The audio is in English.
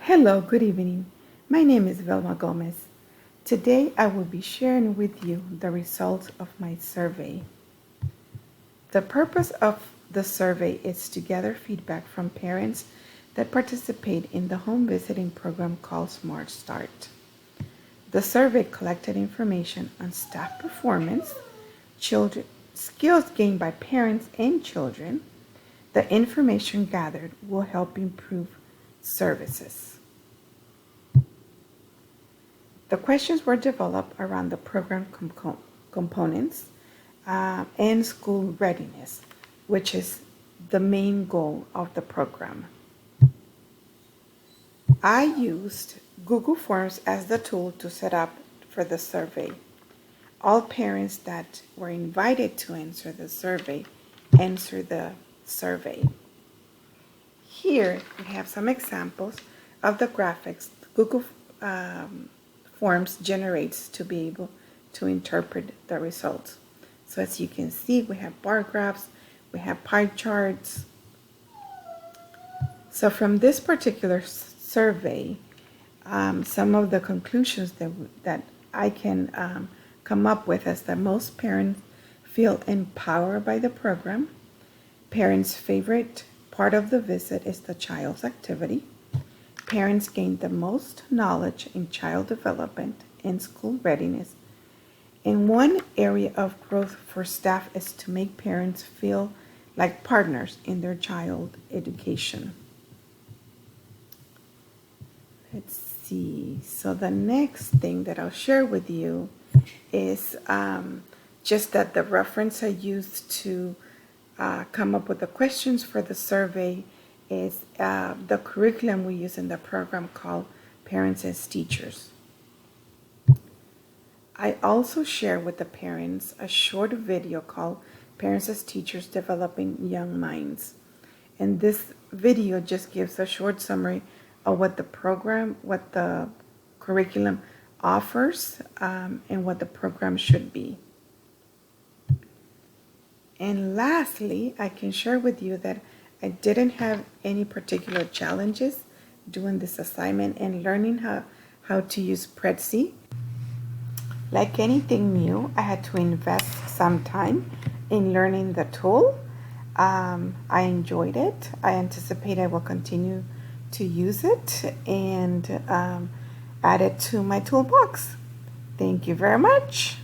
Hello, good evening. My name is Velma Gomez. Today I will be sharing with you the results of my survey. The purpose of the survey is to gather feedback from parents that participate in the home visiting program called Smart Start. The survey collected information on staff performance, children, skills gained by parents and children. The information gathered will help improve services. The questions were developed around the program components and school readiness, which is the main goal of the program. I used Google Forms as the tool to set up for the survey. All parents that were invited to answer the survey answered the survey. Here we have some examples of the graphics Google Forms generates to be able to interpret the results. So as you can see, we have bar graphs, we have pie charts. So from this particular survey, some of the conclusions that I can come up with is that most parents feel empowered by the program. Parents' favorite part of the visit is the child's activity. Parents gain the most knowledge in child development and school readiness. And one area of growth for staff is to make parents feel like partners in their child education. Let's see. So the next thing that I'll share with you is just that the reference I used to come up with the questions for the survey is the curriculum we use in the program called Parents as Teachers. I also share with the parents a short video called Parents as Teachers Developing Young Minds. And this video just gives a short summary of what the curriculum offers, and what the program should be. And lastly, I can share with you that I didn't have any particular challenges doing this assignment and learning how to use Prezi. Like anything new, I had to invest some time in learning the tool. I enjoyed it. I anticipate I will continue to use it and add it to my toolbox. Thank you very much.